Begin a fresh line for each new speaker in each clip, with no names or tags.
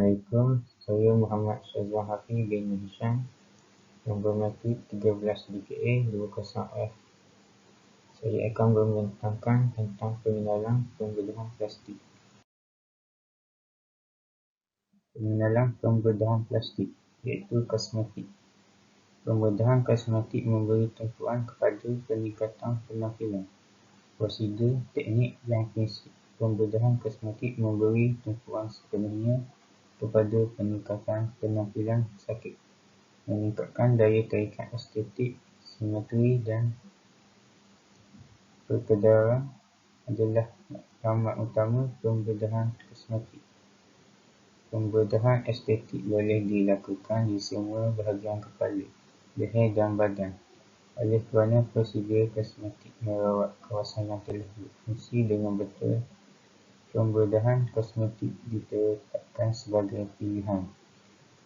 Assalamualaikum, saya Muhammad Syazwan Hafiz bin Hisham, nombor matrik 13 DKA 20F. Saya akan membentangkan tentang pengenalan pembedahan plastik. Pengenalan pembedahan plastik, iaitu kosmetik. Pembedahan kosmetik memberi tumpuan kepada peningkatan penampilan. Prosedur, teknik dan prinsip pembedahan kosmetik memberi tumpuan sepenuhnya kepada peningkatan penampilan sakit, meningkatkan daya tarikan estetik, simetri dan perkedaran adalah matlamat utama pembedahan kosmetik. Pembedahan estetik boleh dilakukan di semua bahagian kepala, leher dan badan. Oleh kerana prosedur kosmetik merawat kawasan yang telah berfungsi dengan betul, pembedahan kosmetik ditetapkan sebagai pilihan.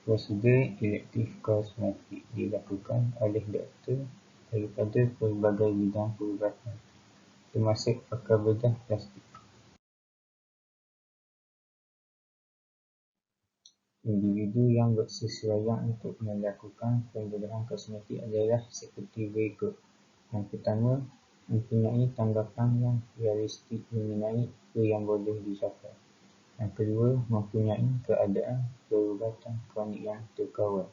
Prosedur elektif kosmetik dilakukan oleh doktor daripada pelbagai bidang perubatan, termasuk pakar bedah plastik. Individu yang bersesuaian untuk melakukan pembedahan kosmetik adalah seperti berikut. Yang pertama, mempunyai tanggapan yang realistik mengenai apa yang boleh dicapai. Yang kedua, mempunyai keadaan perubatan kronik yang terkawal.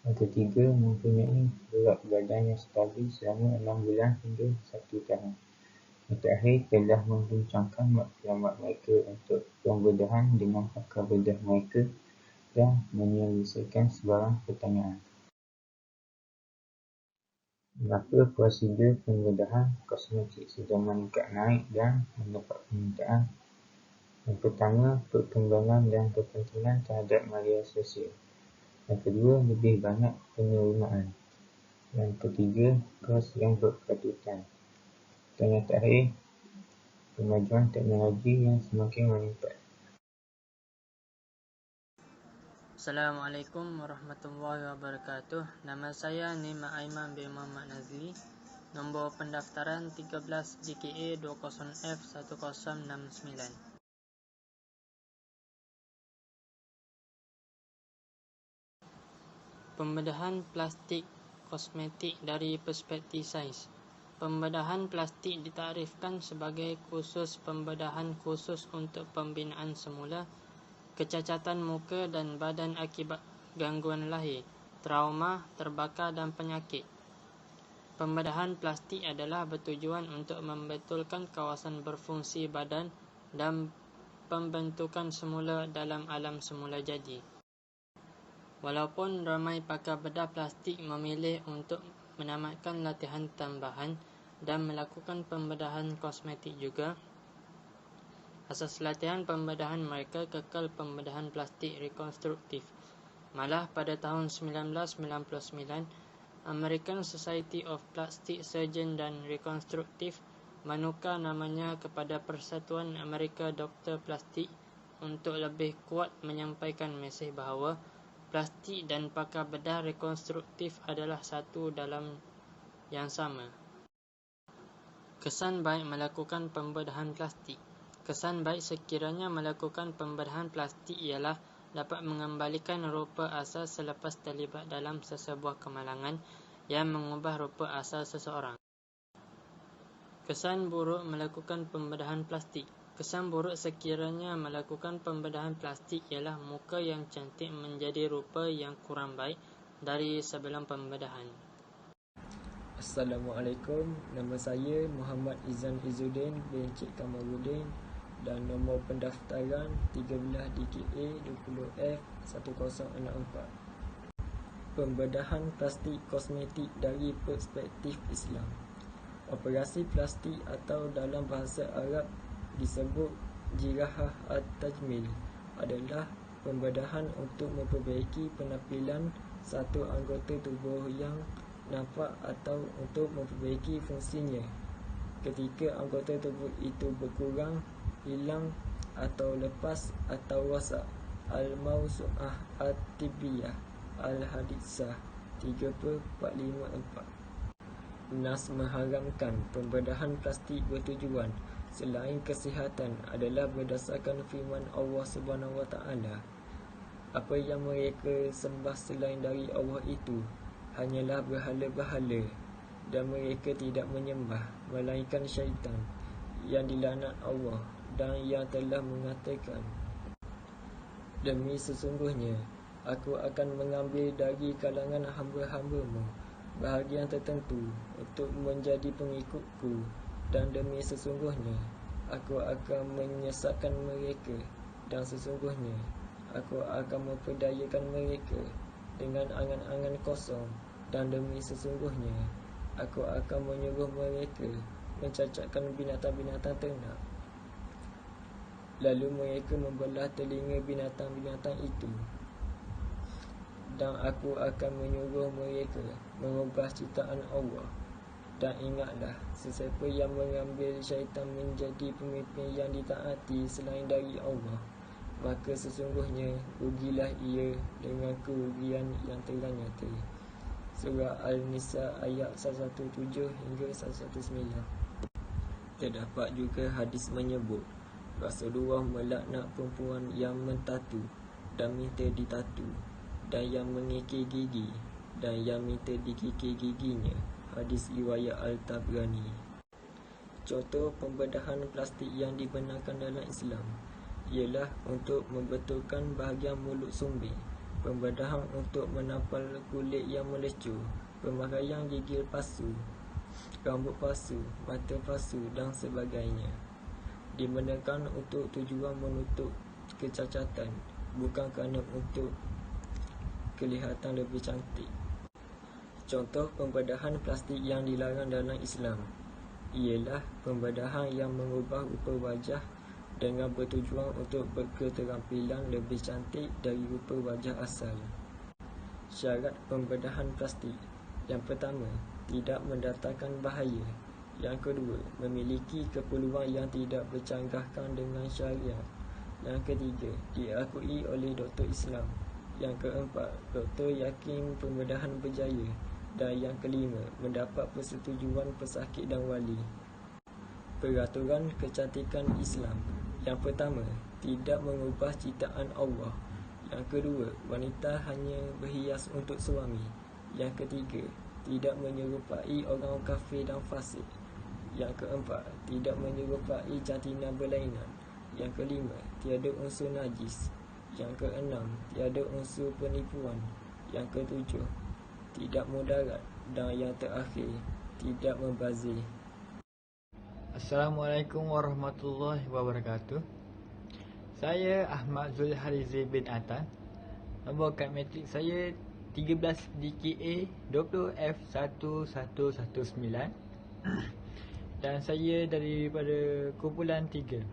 Yang ketiga, mempunyai berat badan yang stabil selama 6 bulan hingga 1 tahun. Yang terakhir, telah membincangkan maklumat mereka untuk pembedahan dengan pakar bedah mereka dan menyelesaikan sebarang pertanyaan. Mengapa prosedur pembedahan kosmetik sedang meningkat naik dan mendapat permintaan? Yang pertama, perkembangan dan kepentingan terhadap media sosial. Yang kedua, lebih banyak penerimaan. Yang ketiga, kos yang berpatutan. Dan yang terakhir, kemajuan teknologi yang semakin meningkat.
Assalamualaikum warahmatullahi wabarakatuh. Nama saya Nima Aiman bin Muhammad Nazli. Nombor pendaftaran 13 DKA 20F 1069. Pembedahan plastik kosmetik dari perspektif sains. Pembedahan plastik ditarifkan sebagai kursus pembedahan khusus untuk pembinaan semula, kecacatan muka dan badan akibat gangguan lahir, trauma, terbakar dan penyakit. Pembedahan plastik adalah bertujuan untuk membetulkan kawasan berfungsi badan dan pembentukan semula dalam alam semula jadi. Walaupun ramai pakar bedah plastik memilih untuk menamatkan latihan tambahan dan melakukan pembedahan kosmetik juga, asas latihan pembedahan mereka kekal pembedahan plastik rekonstruktif. Malah pada tahun 1999, American Society of Plastic Surgeon dan Rekonstruktif menukar namanya kepada Persatuan Amerika Doktor Plastik untuk lebih kuat menyampaikan mesej bahawa plastik dan pakar bedah rekonstruktif adalah satu dalam yang sama. Kesan baik melakukan pembedahan plastik. Kesan baik sekiranya melakukan pembedahan plastik ialah dapat mengembalikan rupa asal selepas terlibat dalam sesebuah kemalangan yang mengubah rupa asal seseorang. Kesan buruk melakukan pembedahan plastik. Kesan buruk sekiranya melakukan pembedahan plastik ialah muka yang cantik menjadi rupa yang kurang baik dari sebelum pembedahan.
Assalamualaikum, nama saya Muhammad Izan Izzuddin bin Cik Kamarudin dan nombor pendaftaran 13 DKA 20F 1064. Pembedahan plastik kosmetik dari perspektif Islam. Operasi plastik atau dalam bahasa Arab disebut jirahah at-tajmil adalah pembedahan untuk memperbaiki penampilan satu anggota tubuh yang nampak atau untuk memperbaiki fungsinya ketika anggota tubuh itu berkurang, hilang atau lepas atau rosak. Al-Mawsu'ah At-Tibbiyah Al-Hadithah 3/454. Nas mengharamkan pembedahan plastik bertujuan selain kesihatan adalah berdasarkan firman Allah Subhanahu Wa Taala, Apa yang mereka sembah selain dari Allah itu hanyalah berhala-berhala, dan mereka tidak menyembah melainkan syaitan yang dilaknat Allah, dan yang telah mengatakan, demi sesungguhnya aku akan mengambil dari kalangan hamba-hambamu bahagian tertentu untuk menjadi pengikutku, dan demi sesungguhnya aku akan menyesatkan mereka, dan sesungguhnya aku akan memperdayakan mereka dengan angan-angan kosong, dan demi sesungguhnya aku akan menyuruh mereka mencacatkan binatang-binatang ternak. Lalu mereka membelah telinga binatang-binatang itu, dan aku akan menyuruh mereka mengubah ciptaan Allah. Dan ingatlah, sesiapa yang mengambil syaitan menjadi pemimpin yang ditaati selain dari Allah, maka sesungguhnya rugilah ia dengan kerugian yang ternyata. Surah Al-Nisa ayat 117 hingga 119. Terdapat juga hadis menyebut Rasulullah melaknat perempuan yang mentatu dan minta ditatu, dan yang mengikir gigi dan yang minta dikikir giginya. Hadis riwayat Al-Tabrani. Contoh pembedahan plastik yang dibenarkan dalam Islam ialah untuk membetulkan bahagian mulut sumbing, pembedahan untuk menampal kulit yang melecur, pemakaian gigil palsu, rambut palsu, mata palsu dan sebagainya. Dibenarkan untuk tujuan menutup kecacatan, bukan kerana untuk kelihatan lebih cantik. Contoh pembedahan plastik yang dilarang dalam Islam ialah pembedahan yang mengubah rupa wajah dengan bertujuan untuk berketerampilan lebih cantik dari rupa wajah asal. Syarat pembedahan plastik: yang pertama, tidak mendatangkan bahaya. Yang kedua, memiliki keperluan yang tidak bercanggahkan dengan syariat. Yang ketiga, diakui oleh doktor Islam. Yang keempat, doktor yakin pembedahan berjaya. Dan yang kelima, mendapat persetujuan pesakit dan wali. Peraturan kecantikan Islam: yang pertama, tidak mengubah ciptaan Allah. Yang kedua, wanita hanya berhias untuk suami. Yang ketiga, tidak menyerupai orang kafir dan fasik. Yang keempat, tidak menyerupai jantina berlainan. Yang kelima, tiada unsur najis. Yang keenam, tiada unsur penipuan. Yang ketujuh, tidak mudarat. Dan yang terakhir, tidak membazir.
Assalamualaikum warahmatullahi wabarakatuh. Saya Ahmad Zulharizi bin Atan. Nombor kad matrik saya 13 DKA 20F1119. Dan saya daripada kumpulan 3.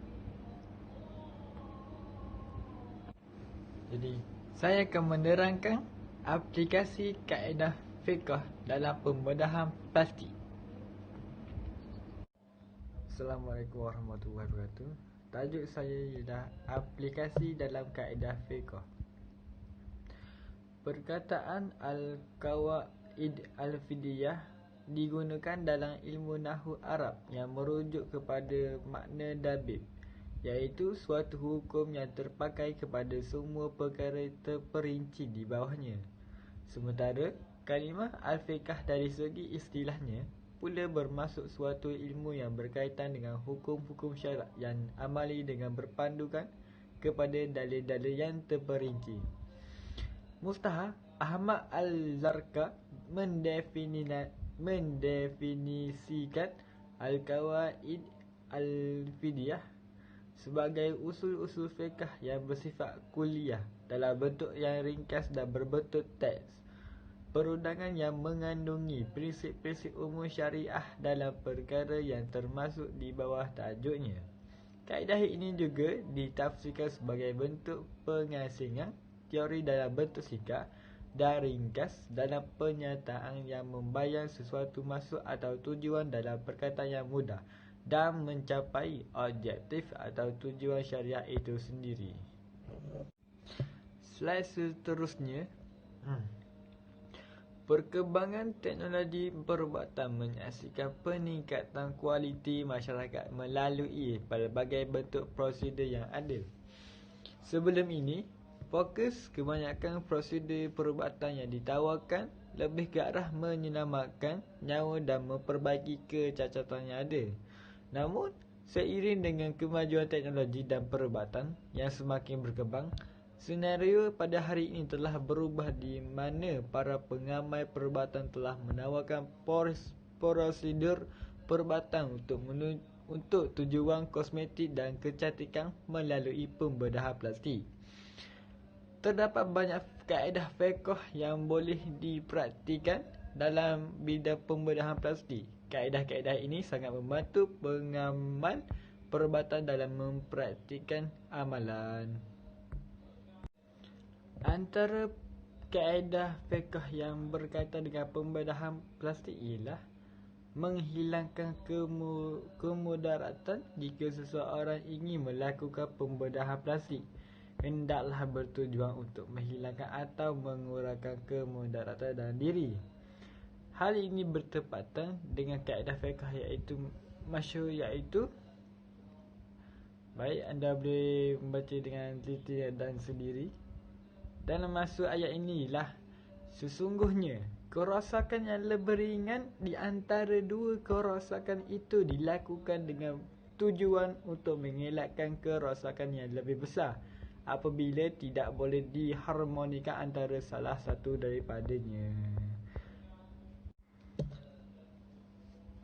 Jadi, saya akan menerangkan aplikasi kaedah fiqh dalam pembedahan plastik. Assalamualaikum warahmatullahi wabarakatuh. Tajuk saya ialah aplikasi dalam kaedah fiqh. Perkataan Al-Qawaid Al-Fidiyah digunakan dalam ilmu Nahwu Arab yang merujuk kepada makna dabib, iaitu suatu hukum yang terpakai kepada semua perkara terperinci di bawahnya. Sementara kalimah Al-Fiqh dari segi istilahnya pula bermaksud suatu ilmu yang berkaitan dengan hukum-hukum syarak yang amali dengan berpandukan kepada dalil-dalil yang terperinci. Mustahar Ahmad Al-Zarqa mendefinisikan Al-Qawaid Al-Fidiyah sebagai usul-usul fiqh yang bersifat kuliah dalam bentuk yang ringkas dan berbentuk teks, perundangan yang mengandungi prinsip-prinsip umum syariah dalam perkara yang termasuk di bawah tajuknya. Kaedah ini juga ditafsirkan sebagai bentuk pengasingan teori dalam bentuk singkat dan ringkas dalam penyataan yang membayang sesuatu maksud atau tujuan dalam perkataan yang mudah dan mencapai objektif atau tujuan syariat itu sendiri. Slide seterusnya. Perkembangan teknologi perubatan menyaksikan peningkatan kualiti masyarakat melalui pelbagai bentuk prosedur yang ada. Sebelum ini, Fokus kebanyakan prosedur perubatan yang ditawarkan lebih ke arah menyelamatkan nyawa dan memperbaiki kecacatan yang ada. Namun, seiring dengan kemajuan teknologi dan perubatan yang semakin berkembang, senario pada hari ini telah berubah di mana para pengamal perubatan telah menawarkan prosedur perubatan untuk tujuan kosmetik dan kecantikan melalui pembedahan plastik. Terdapat banyak kaedah fiqh yang boleh dipraktikan dalam bidang pembedahan plastik. Kaedah-kaedah ini sangat membantu pengamal perubatan dalam mempraktikkan amalan. Antara kaedah fiqh yang berkaitan dengan pembedahan plastik ialah menghilangkan kemudaratan. Jika seseorang ingin melakukan pembedahan plastik, hendaklah bertujuan untuk menghilangkan atau mengurangkan kemudaratan dalam diri. Hal ini bertepatan dengan kaedah fiqh iaitu masyhur iaitu, baik, anda boleh membaca dengan teliti dan sendiri. Dalam maksud ayat inilah, sesungguhnya kerosakan yang lebih ringan di antara dua kerosakan itu dilakukan dengan tujuan untuk mengelakkan kerosakan yang lebih besar apabila tidak boleh diharmonikan antara salah satu daripadanya.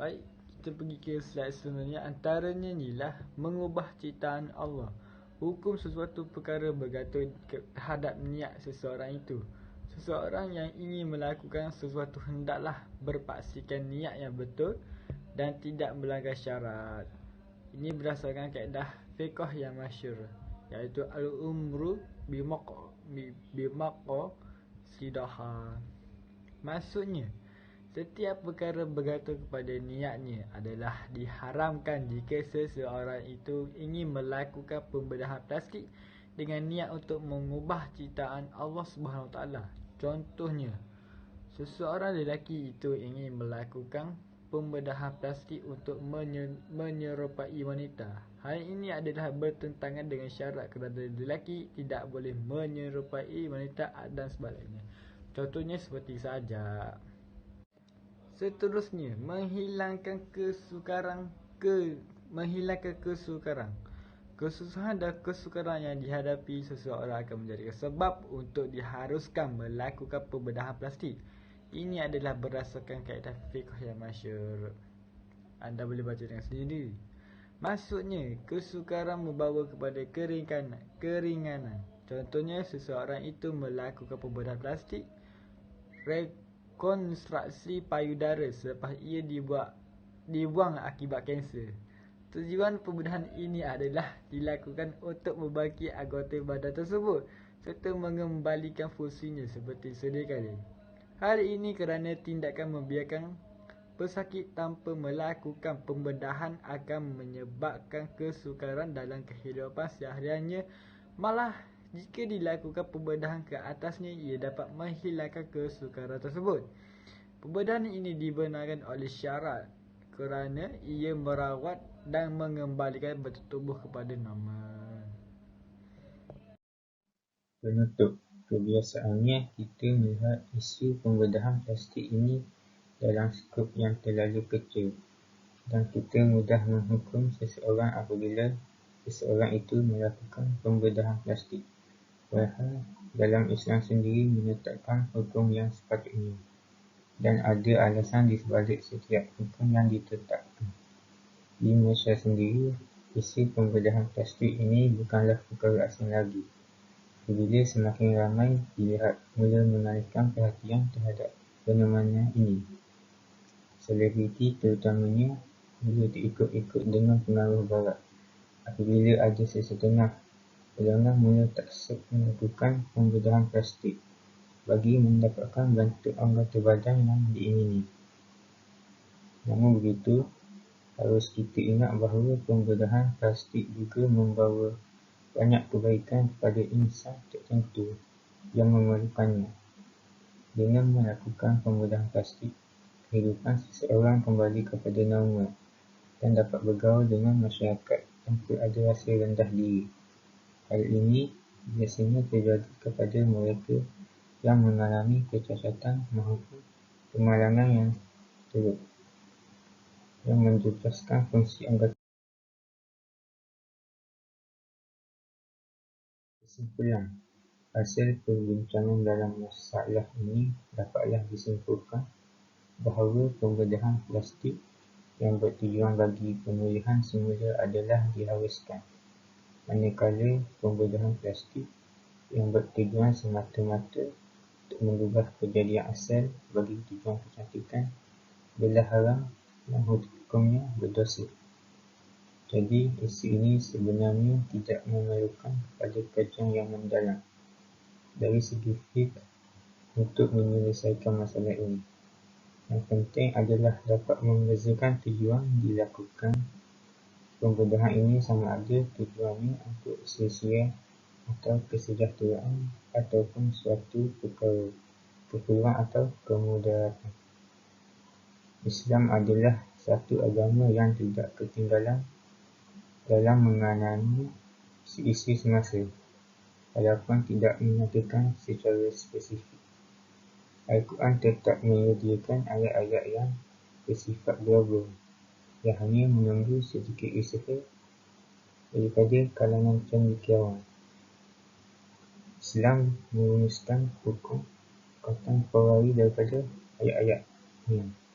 Baik, kita pergi ke slide seterusnya. Antaranya inilah mengubah ciptaan Allah. Hukum sesuatu perkara bergantung terhadap niat seseorang itu. Seseorang yang ingin melakukan sesuatu hendaklah berpaksikan niat yang betul dan tidak melanggar syarat. Ini berdasarkan kaedah fiqh yang masyhur, iaitu al-umru bimaqsidaha. Maksudnya, setiap perkara bergantung kepada niatnya adalah diharamkan jika seseorang itu ingin melakukan pembedahan plastik dengan niat untuk mengubah ciptaan Allah SWT. Contohnya, seseorang lelaki itu ingin melakukan pembedahan plastik untuk menyerupai wanita. Hal ini adalah bertentangan dengan syarat kerana lelaki tidak boleh menyerupai wanita dan sebagainya. Contohnya seperti saja. Seterusnya, menghilangkan kesukaran. Kesusahan dan kesukaran yang dihadapi seseorang akan menjadi sebab untuk diharuskan melakukan pembedahan plastik. Ini adalah berdasarkan kaedah fiqh yang masyhur. Anda boleh baca dengan sendiri. Maksudnya, kesukaran membawa kepada keringanan. Contohnya, seseorang itu melakukan pembedahan plastik rekonstruksi payudara selepas ia dibuang akibat kanser. Tujuan pembedahan ini adalah dilakukan untuk membaiki anggota badan tersebut serta mengembalikan fungsinya seperti sedia kala. Hal ini kerana tindakan membiarkan pesakit tanpa melakukan pembedahan akan menyebabkan kesukaran dalam kehidupan sehariannya. Malah, jika dilakukan pembedahan ke atasnya, ia dapat menghilangkan kesukaran tersebut. Pembedahan ini dibenarkan oleh syarat kerana ia merawat dan mengembalikan bentuk tubuh kepada normal.
Penutup. Kebiasaannya, kita melihat isu pembedahan plastik ini dalam skop yang terlalu kecil dan kita mudah menghukum seseorang apabila seseorang itu melakukan pembedahan plastik. Padahal dalam Islam sendiri menetapkan hukum yang sepatutnya dan ada alasan di sebalik setiap hukum yang ditetapkan. Di Malaysia sendiri, isu pembedahan plastik ini bukanlah perkara asing lagi. Apabila semakin ramai dilihat mula mengalihkan perhatian terhadap fenomena ini. Selebriti terutamanya mula terikut-ikut dengan pengaruh barat. Apabila ada sesetengah golongan mula taksub melakukan pembedahan plastik bagi mendapatkan bentuk anggota badan yang diingini. Namun begitu, harus kita ingat bahawa pembedahan plastik juga membawa banyak kebaikan kepada insan tertentu yang memerlukannya. Dengan melakukan pembedahan plastik, kehidupan seseorang kembali kepada normal dan dapat bergaul dengan masyarakat tanpa ada rasa rendah diri. Hal ini biasanya terjadi kepada mereka yang mengalami kecacatan maupun kemalangan yang teruk yang menjejaskan fungsi anggota. Kesimpulan, hasil perbincangan dalam masalah ini dapatlah disimpulkan bahawa pembedahan plastik yang bertujuan bagi pemulihan semula adalah diharuskan, manakala pembedahan plastik yang bertujuan semata-mata untuk mengubah kejadian asal bagi tujuan kecantikan adalah haram dan hukumnya berdosa. Jadi, isu ini sebenarnya tidak memerlukan kepada kajian yang mendalam dari segi fiqh untuk menyelesaikan masalah ini. Yang penting adalah dapat membezakan tujuan dilakukan pembedahan ini sama ada tujuannya untuk sia-sia atau kesejahteraan ataupun suatu perkara, keperluan atau kemudaratan. Islam adalah satu agama yang tidak ketinggalan dalam mengenai isu-isu semasa, walaupun tidak menyatakan secara spesifik. Al-Quran tetap menyediakan ayat-ayat yang bersifat global yang hanya menunggu sedikit usaha daripada kalangan cendekiawan. Islam merumuskan hukum kontemporari daripada ayat-ayat ini.